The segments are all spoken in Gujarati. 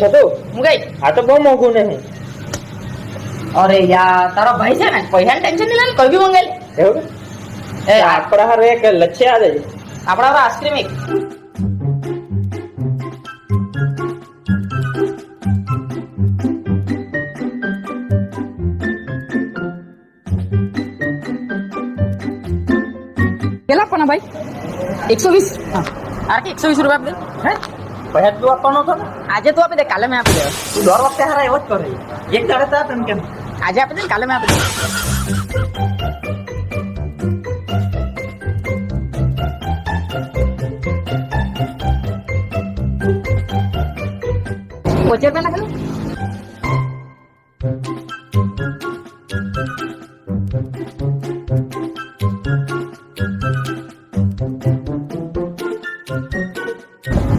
છતો હું ગઈ આ તો બહુ મોંઘું નહીં. અરે યાર તારો ભાઈ છે ને પૈસા ટેન્શન નહીં લેવાનું, કોઈ બી મંગાઈ લે. એવું એ આપણા હારે એક લચ્છી આ દે. આપણા આઈસ્ક્રીમ એક કેટલા આપવાના ભાઈ? 120. હા આર કે 120 રૂપિયા આપી દે. હે પૈસા તું આપવાનો હતો ને? આજે તું આપી દે, કાલે મેં આપી દે. તું દર વખતે હારા એવો જ કરે. એક દાડે તો આપે એમ કેમ? આજે આપી દે ને કાલે મેં આપી દે. પહોંચે પેલા ખાલી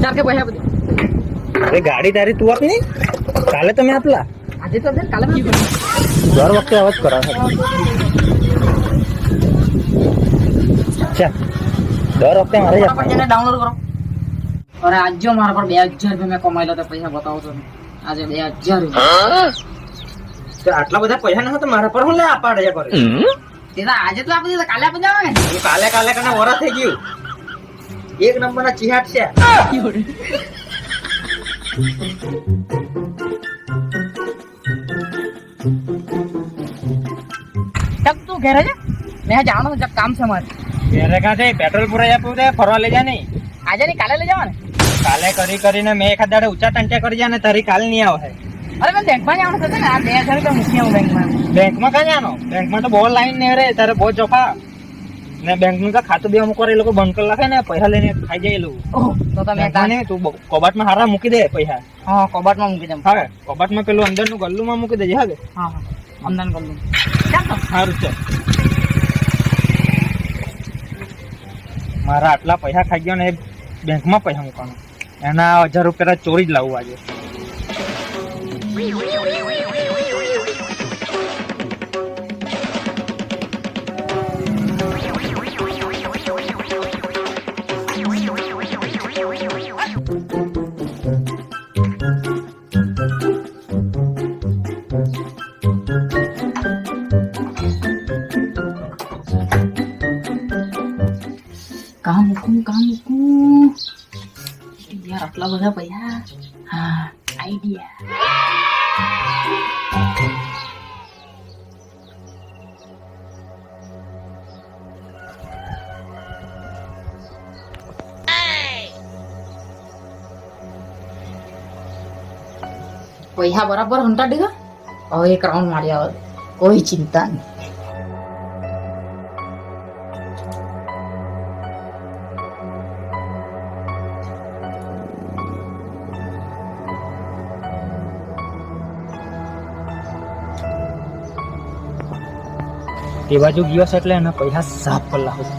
ચાર કે પૈસા બધું અરે ગાડી તારી તું આપી નહીં? કાલે તમે આપલા. આજે તો દે કાલે મેં આપી દે. દર વખતે આવા જ કરાવે. ચાલ દર વખતે મારે જ આપવાનું. ડાઉનલોડ કરો. અરે આજ જો મારા પર 2000 રૂપિયા મેં કમાયેલો તો પૈસા બતાવો તો આજે 2000 રૂપિયા. તો આટલા બધા પૈસા ના હોય તો મારા પર હું લે આપાડે કરે. તે તો આજે તો આપી દે, કાલે આપી દેવા ને. હું કાલે કાલે કને વરસ થઈ ગયું. એક નંબરના ચિહાટ છે. તબ તું ઘરે છે, મેં જાણો જબ કામ છે મારે. ઘેરે કાંઠે પેટ્રોલ પુરાઈ આપ્યું તે ફરવા લઈ જા નહીં. આજે નહીં કાલે લઈ જવા ને. કાલે કરીને મેં એખાદ દાડે ઊંચા ટંટ્યા કરી જા ને તારી કાલે નહીં આવે. અરે મેં બેંકમાં જવાનું થશે ને, આ 2000 રૂપિયા મૂકી આવું બેંકમાં. બેંકમાં ક્યાં જાનો? બેંકમાં તો બહુ લાઈન ને રે, તારે બહુ ચોખા ને બેંકનું તો ખાતું બી અમુક વાર એ લોકો બંધ કરી નાખે ને, પૈસા લઈને ખાઈ જાય એ લોકો. ઓહ તો તમે તું કબાટમાં હારા મૂકી દે પૈસા. હા કબાટમાં મૂકી દઉં. હા કબાટમાં પેલું અંદરનું ગલ્લુમાં મૂકી દેજે. હા હા હા અમદાન કરી દઉં. ચાલ તો સારું છે. મારા આટલા પૈસા ખાઈ ગયો ને એ બેંકમાં પૈસા મૂકવાનું, એના 1000 રૂપિયા ચોરી જ લાવવું આજે. કામ મૂકું યાર, આટલા બધા પૈસા. હા આઈડિયા. પૈસા બરાબર હંટાડી દીધા. હવે એક રાઉન્ડ મારી આવે, કોઈ ચિંતા નહીં. એ બાજુ ગયો છે એટલે એના પૈસા સાફ કરી લાવું.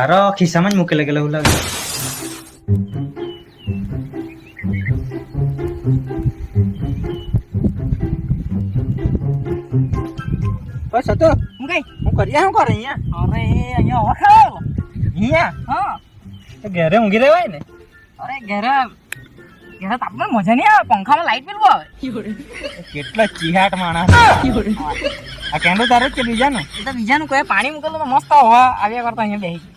હારો ખિસ્સામાં જ મૂકેલા ગયેલા એવું લાગે. બસ હતો હું કઈ હું કરીએ શું કરે અહીંયા? અરે અહીંયા હવા ખાવ અહીંયા હા તો ઘરે ઊંઘી રહેવાય ને. અરે ઘરે તાપમાન મજા નહીં આવે પંખામાં લાઈટ પેલું આવે કેટલા ચીહાટ માણસ. આ કેન્ડો તારે જ કે બીજાનું? એ તો બીજાનું કોઈ પાણી મૂકેલું તો મસ્ત હવા આવ્યા કરતા અહીંયા બેસી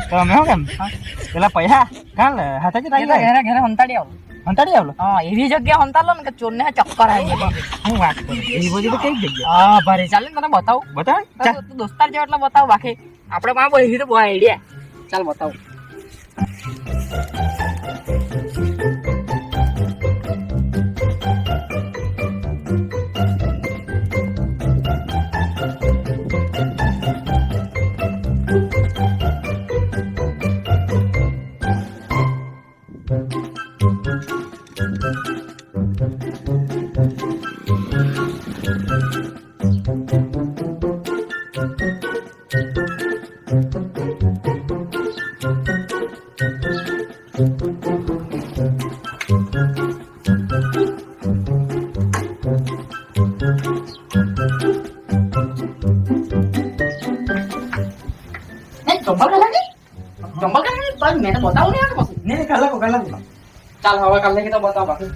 તો અમે શું કેમ પેલા પૈસા કાં લે હાથે જ રાખી ઘરે ઘરે હંતાડી આવો અંતાડી આવલો. હા એવી જગ્યા હંતાડલો ને કે ચોરને ચક્કર આવી જાય હું વાત કરું એ બધી તો કઈ જગ્યા હા ભારે ચાલે ને તને બતાવું બતાવ. તું દોસ્તાર જેવો એટલે બતાવ બાકી આપણે માં બધી તો બહુ આઈડિયા ચાલ બતાવું મેં તો બતાવું ને પછી નહીં કાલા ચાલ હવે કાલે કે તો બતાવ બાકી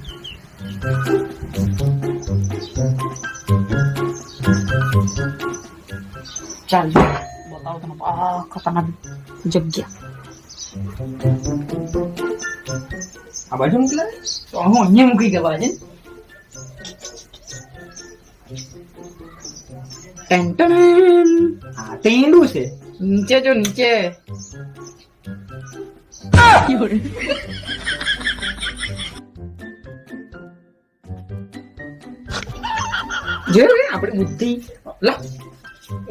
ચાલ બતાવો તને ખતરનાક જગ્યા આ બાજુ મોકલા તો હું અહીંયા મૂકી ગયો છે ટેન્ટન આ ટેંડું છે. નીચે જો નીચે જોયું કે આપણી બુદ્ધિ લા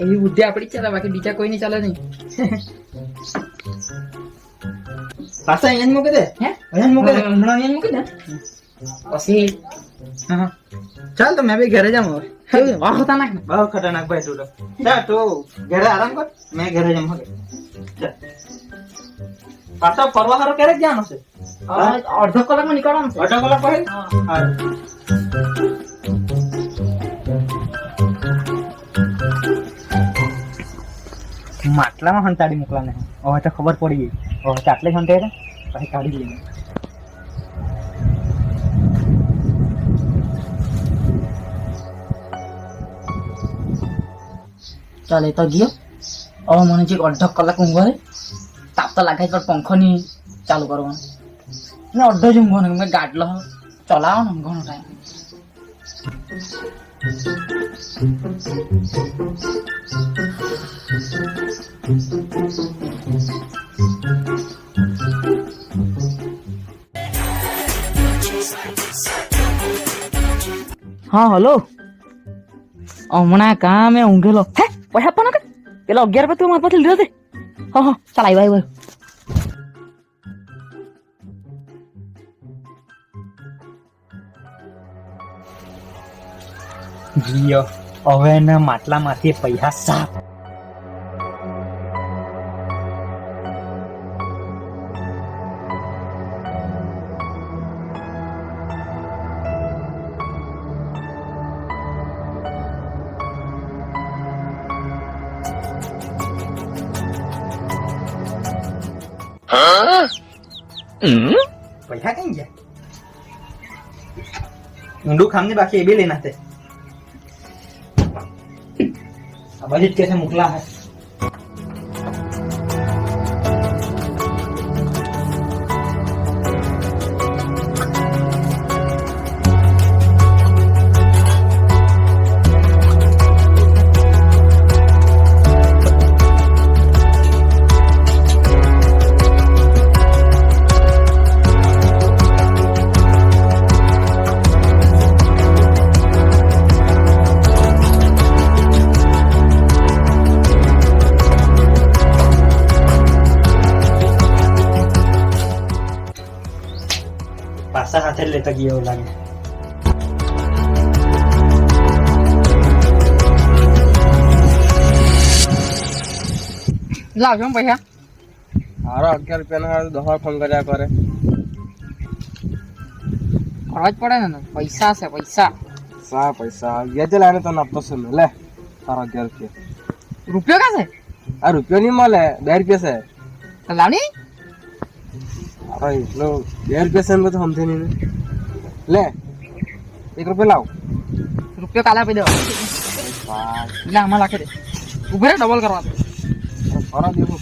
એવી બુદ્ધિ આપણી ચાલે બાકી બીજા કોઈ નહીં ચાલે નહીં પાછા અહીંયા જ મૂકી દે. હે અહીંયા જ મૂકી દે. હમણાં અહીંયા મૂકી દે પછી હા ચાલ તો મેં બી ઘરે જાઉં હવે. કેવું વાહ હોતા નાખ ને બહુ ખતરનાક ભાઈ તું તો. જા તું ઘરે આરામ કર મેં ઘરે જાઉં હવે. ચાલ પાછા ફરવા હારો ક્યારેક જવાનું છે? અડધો કલાકમાં નીકળવાનું છે અડધો કલાક પછી? હા. માટલામાં હંતાડી મોકલા ને હવે તો ખબર પડી ગઈ. હવે તો આટલે જ હંતાડે પછી કાઢી લઈએ. ચાલ એ તો ગયો હવે મને જે અડધો કલાક ઊંઘવા દે તાપ તો લાગે પણ પંખો ની ચાલુ કરવાનો ને અડધો જ ઊંઘવાનો મેં ગાડલો ચલાવો ને ઘણો ટાઈમ હા હલો હમણાં કાં મેં ઊંઘેલો હે પૈસા આપવાના કે પેલો 11 રૂપિયા તું મારા પાસેથી લીધો તે હા હા ચાલ આવ્યો જીયો હવે એના માટલામાંથી પૈસા સાફ. પૈસા કઈ ગયા? ઊંડું ખામને બાકી એ બી લેના તે बजट कैसे मोकला है? પાછા હાથે લેતા ગયો એવું લાગે. લાવજો ને પૈસા. હારો 11 રૂપિયાના 10 ફોન કર્યા કરે. કરવા જ પડે ને, પૈસા છે પૈસા. સા પૈસા ગયા લાઈને તને આપતો છે મેં. લે તારા 11 રૂપિયા. રૂપિયો કા છે? આ રૂપિયો નહીં મળે, 2 રૂપિયા છે. તો લાવની. અરે એટલો 2 રૂપિયા છે ને બધું સમજે નહીં. લે 1 રૂપિયા લાવ. રૂપિયો કાલે આપી દેવા. એટલે આમાં લાખી દે. ઉભે રે, ડબલ કરવા દે. ફરા દેવું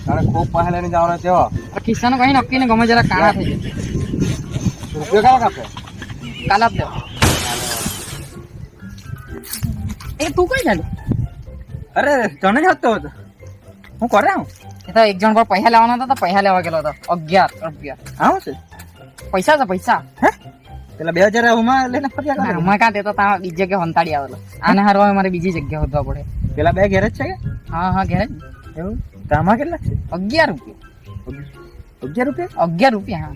તારે ખૂબ પાસે લઈને જવાના તેવા. ખિસ્સાનું કઈ નક્કી ને, ગમે જરા કાણા થઈ જાય. રૂપિયા કાઢો કાપે. કાલે આપી દેવા. એ તું કઈ ચાલે? અરે તને જ હતો હતો હું કરે હું એ તો એક જણ પર પૈસા લેવાના હતા તો પૈસા લેવા ગયેલો હતો. 11 રૂપિયા. હા છે પૈસા છે પૈસા. પેલા 2000 હુંમાં લઈને ફર્યા કરે. અમે કાં તે તો ત્યાં બીજી જગ્યાએ હંતાડી આવેલો. આને હારવા મારે બીજી જગ્યાએ હોદવા પડે. પેલા 2 ઘેર જ છે કે હા હા ઘેર જ. એવું તામાં કેટલા છે 11 રૂપિયા. 11 રૂપિયા 11 રૂપિયા હા.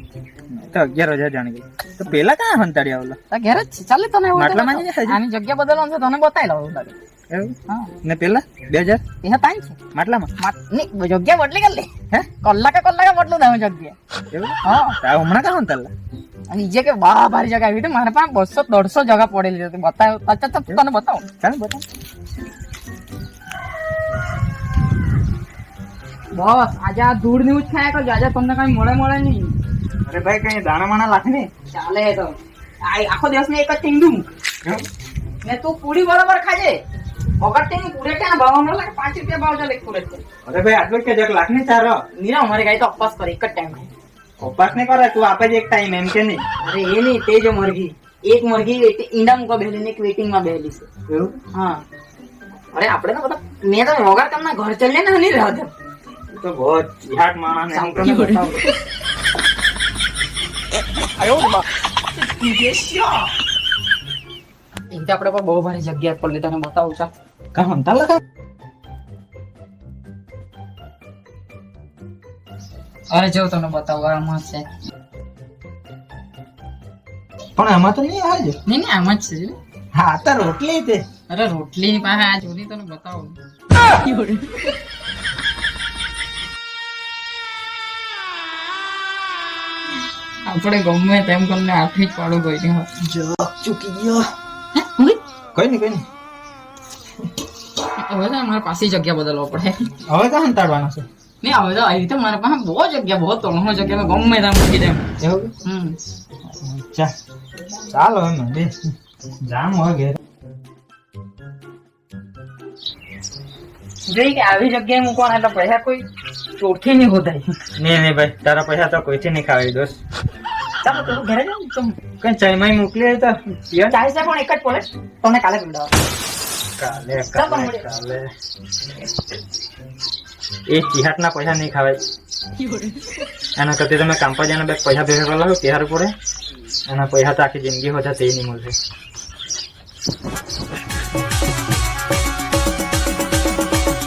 તો 11,000 જાણી ગઈ. તો પેલા ક્યાં હંતાડી આવેલા તો ઘેર જ છે. ચાલે તને એવું માટલામાં હોય તો જ છે હજી? આની જગ્યા બદલવાનું છે તને બતાવી લઉં તારે. એવું હા ને પેલા 2000 એ તાઈ છે. માટલામાં નહીં જગ્યા બદલી ગયેલી. હે કલાકે બદલું દઉં જગ્યા. એવું હા તાર હમણાં ક્યાં હંતાડલા અને જે કે બા ભારી જગ્યા આવી હતી મારે પાસે 200-150 જગ્યા પડેલી હતી. બતાવ તને બતાવો. ચાલ બતા બસ આજે આ ધૂળ ની જ ખાયા કરજો. આજે તમને કઈ મળે નહીં. અરે ભાઈ કઈ દાણા માણા લાખ ને ચાલે તો આખો દિવસ ને એક જ ટીંગડું ને તું પૂરી બરોબર ખાજે. વગર ની પૂરે ક્યાં ભાવ હમણાં લાગે 5 રૂપિયા ભાવ ચાલે પૂરે. અરે ભાઈ આટલું કે જક લાખ ને ચારો નીરા અમારી ગાય તો અપવાસ કરે એક જ ટાઈમ. ઉપાસ નહીં કરે તું આપે જ એક ટાઈમ એમ કે નહીં અરે એ નહીં તે જો મરઘી એક મરઘી ઈંડા મૂકવા બેહેલી ને એક વેટિંગ માં બેહેલી છે. એવું હા અરે આપણે તો બધા મેં તો વગર તમને ઘર ચાલીએ ને નહીં રહેવા દે. તો બહુ ઝાટ માણસ ને હું તને બતાવું એક તો આપણે બહુ ભારી જગ્યા પર તને બતાવું છું. કા હંતા લગા અરે જો તને બતાવું આમાં છે. પણ આમાં તો નહીં આવે નહીં આમાં જ છે. હા તો રોટલી તે અરે રોટલી ની પાસે આ જોડી તને બતાવું. આપણે ગમે તેમ કરીને આઠી જ પાડો ગઈ જો ચૂકી ગયો કઈ નહીં હવે તો મારે પાસે જગ્યા બદલવા પડે. હવે તો હંતાડવાનો છે નહીં હવે તો આવી રીતે મારા પાસે બહુ જગ્યા બહુ ત્રણસો જગ્યા ગમે ત્યાં મૂકી દેમ. એવું ચાલો એમ બે જામ હોય ઘેર જોઈ કે આવી જગ્યાએ મૂકવાના એટલે પૈસા કોઈ ચોરથી નહીં હોતાય. નહીં ભાઈ તારા પૈસા તો કોઈથી નહીં ખાવી દોસ્ત. ચાલો તું ઘરે જાવ તો કઈ ચાઈમાં મોકલી તો ચાલીસ પણ એક જ પડે તમને કાલે પીવડાવો. કાલે એ ચિહાટના પૈસા નહીં ખાવાય. એના કરતા તમે કામ પર જઈને બે પૈસા ભેગા કરી લો કે હારું પડે. એના પૈસા તો આખી જિંદગી હોતા તે નહીં મળશે.